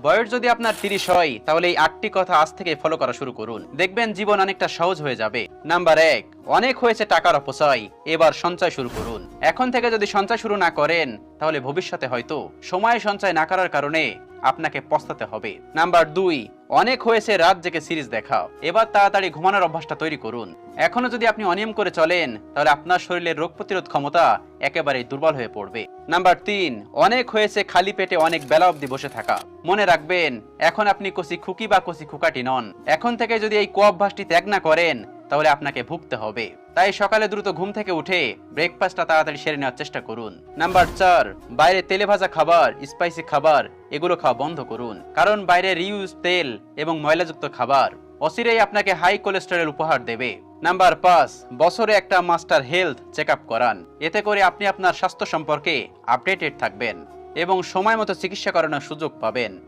বয়স যদি আপনার 30 হয় তাহলে এই 8টি কথা আজ থেকে ফলো করা শুরু করুন, দেখবেন জীবন অনেকটা সহজ হয়ে যাবে। নাম্বার 1, অনেক হয়েছে টাকার অপচয়, এবার সঞ্চয় শুরু করুন। এখন থেকে যদি সঞ্চয় শুরু না করেন তাহলে ভবিষ্যতে হয়তো সময় সঞ্চয় না করার কারণে আপনাকে পস্তাতে হবে। নাম্বার 2, অনেক হয়েছে রাত জেগে সিরিজ দেখা, এবার তাড়াতাড়ি ঘুমানোর অভ্যাসটা তৈরি করুন। এখনো যদি আপনি অনিয়ম করে চলেন তাহলে আপনার শরীরের রোগ প্রতিরোধ ক্ষমতা একেবারেই দুর্বল হয়ে পড়বে। নাম্বার 3, অনেক হয়েছে খালি পেটে অনেক বেলা অবধি বসে থাকা। মনে রাখবেন, এখন আপনি কচি খুকি বা কচি খুকাটি নন। এখন থেকে যদি এই কুঅভ্যাসটি ত্যাগ না করেন তাহলে আপনাকে ভুগতে হবে। তাই সকালে দ্রুত ঘুম থেকে উঠে ব্রেকফাস্টটা তাড়াতাড়ি সেরে নেওয়ার চেষ্টা করুন। নাম্বার 4, বাইরে তেলে ভাজা খাবার, স্পাইসি খাবার এগুলো খাওয়া বন্ধ করুন, কারণ বাইরে রিউজ তেল এবং ময়লাযুক্ত খাবার অচিরেই আপনাকে হাই কোলেস্টেরল উপহার দেবে। নাম্বার 5, বছরে একটা মাস্টার হেলথ চেক আপ করান। এতে করে আপনি আপনার স্বাস্থ্য সম্পর্কে আপডেটেড থাকবেন এবং সময় মতো চিকিৎসা করানোর সুযোগ পাবেন।